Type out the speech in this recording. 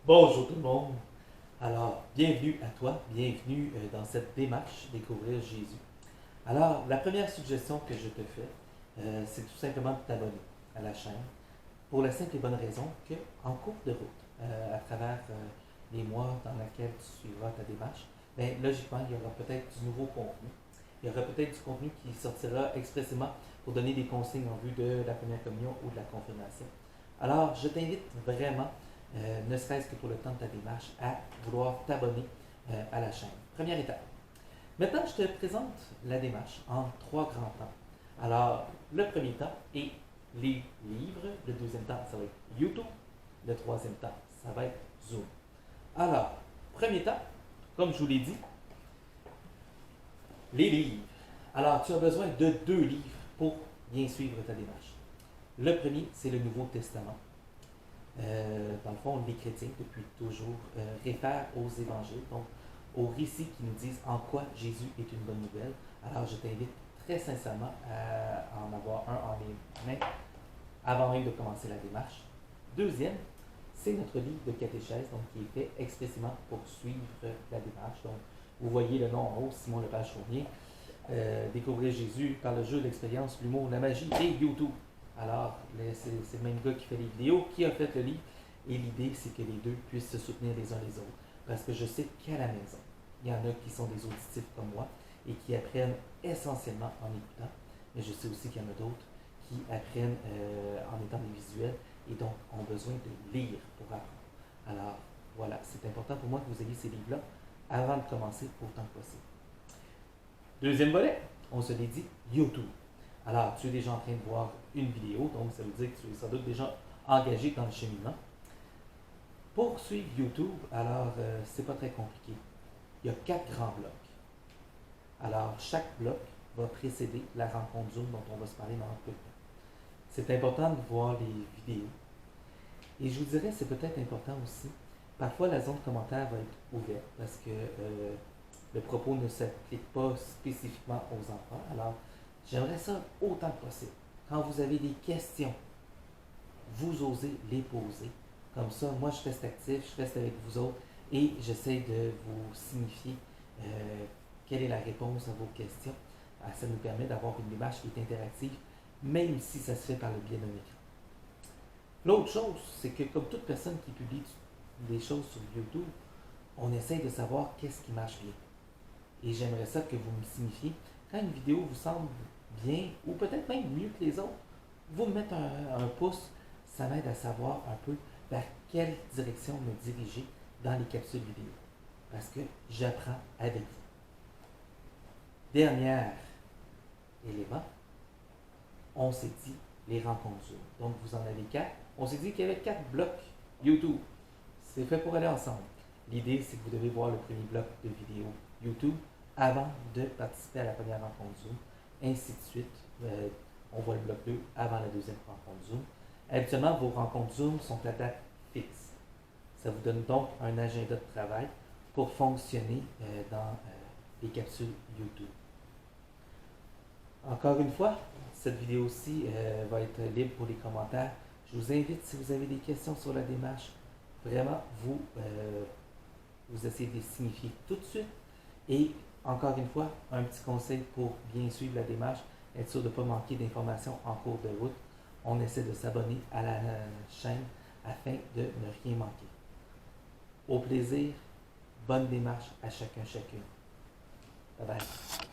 Bonjour tout le monde. Alors, bienvenue à toi, bienvenue dans cette démarche Découvrir Jésus. Alors, la première suggestion que je te fais, c'est tout simplement de t'abonner à la chaîne pour la simple et bonne raison que, en cours de route, à travers les mois dans lesquels tu suivras ta démarche, bien, logiquement, il y aura peut-être du nouveau contenu. Il y aura peut-être du contenu qui sortira expressément pour donner des consignes en vue de la première communion ou de la confirmation. Alors, je t'invite vraiment, ne serait-ce que pour le temps de ta démarche, à vouloir t'abonner à la chaîne. Première étape. Maintenant, je te présente la démarche en trois grands temps. Alors, le premier temps est les livres. Le deuxième temps, ça va être YouTube. Le troisième temps, ça va être Zoom. Alors, premier temps, comme je vous l'ai dit, les livres. Alors, tu as besoin de deux livres pour bien suivre ta démarche. Le premier, c'est le Nouveau Testament. Dans le fond, les chrétiens, depuis toujours, réfèrent aux évangiles, donc aux récits qui nous disent en quoi Jésus est une bonne nouvelle. Alors, je t'invite très sincèrement à en avoir un en les mains avant même de commencer la démarche. Deuxième, c'est notre livre de catéchèse, donc qui est fait expressément pour suivre la démarche. Donc, vous voyez le nom en haut, Simon Lepage-Fournier. Découvrir Jésus par le jeu, l'expérience, l'humour, la magie et YouTube. Alors, c'est le même gars qui fait les vidéos, qui a fait le livre. Et l'idée, c'est que les deux puissent se soutenir les uns les autres. Parce que je sais qu'à la maison, il y en a qui sont des auditifs comme moi et qui apprennent essentiellement en écoutant. Mais je sais aussi qu'il y en a d'autres qui apprennent en étant des visuels et donc ont besoin de lire pour apprendre. Alors, voilà, c'est important pour moi que vous ayez ces livres-là avant de commencer autant que possible. Deuxième volet, on se l'est dit, YouTube. Alors, tu es déjà en train de voir une vidéo, donc ça veut dire que tu es sans doute déjà engagé dans le cheminement. Pour suivre YouTube, alors, c'est pas très compliqué. Il y a 4 grands blocs. Alors, chaque bloc va précéder la rencontre Zoom dont on va se parler dans un peu de temps. C'est important de voir les vidéos. Et je vous dirais, c'est peut-être important aussi, parfois la zone commentaire va être ouverte parce que le propos ne s'applique pas spécifiquement aux enfants. Alors, j'aimerais ça autant que possible. Quand vous avez des questions, vous osez les poser. Comme ça, moi, je reste actif, je reste avec vous autres et j'essaie de vous signifier quelle est la réponse à vos questions. Ça nous permet d'avoir une démarche qui est interactive, même si ça se fait par le biais d'un écran. L'autre chose, c'est que comme toute personne qui publie des choses sur YouTube, on essaie de savoir qu'est-ce qui marche bien. Et j'aimerais ça que vous me signifiez, quand une vidéo vous semble bien, ou peut-être même mieux que les autres, vous me mettez un pouce, ça m'aide à savoir un peu vers quelle direction me diriger dans les capsules vidéo. Parce que j'apprends avec vous. Dernier élément, on s'est dit les rencontres Zoom. Donc vous en avez 4. On s'est dit qu'il y avait 4 blocs YouTube. C'est fait pour aller ensemble. L'idée, c'est que vous devez voir le premier bloc de vidéo YouTube avant de participer à la première rencontre Zoom, ainsi de suite. On voit le bloc 2 avant la deuxième rencontre Zoom. Habituellement, vos rencontres Zoom sont à date fixe. Ça vous donne donc un agenda de travail pour fonctionner dans les capsules YouTube. Encore une fois, cette vidéo-ci va être libre pour les commentaires. Je vous invite, si vous avez des questions sur la démarche, vraiment, vous essayez de les signifier tout de suite. Et encore une fois, un petit conseil pour bien suivre la démarche, être sûr de ne pas manquer d'informations en cours de route. On essaie de s'abonner à la chaîne afin de ne rien manquer. Au plaisir, bonne démarche à chacun, chacune. Bye bye.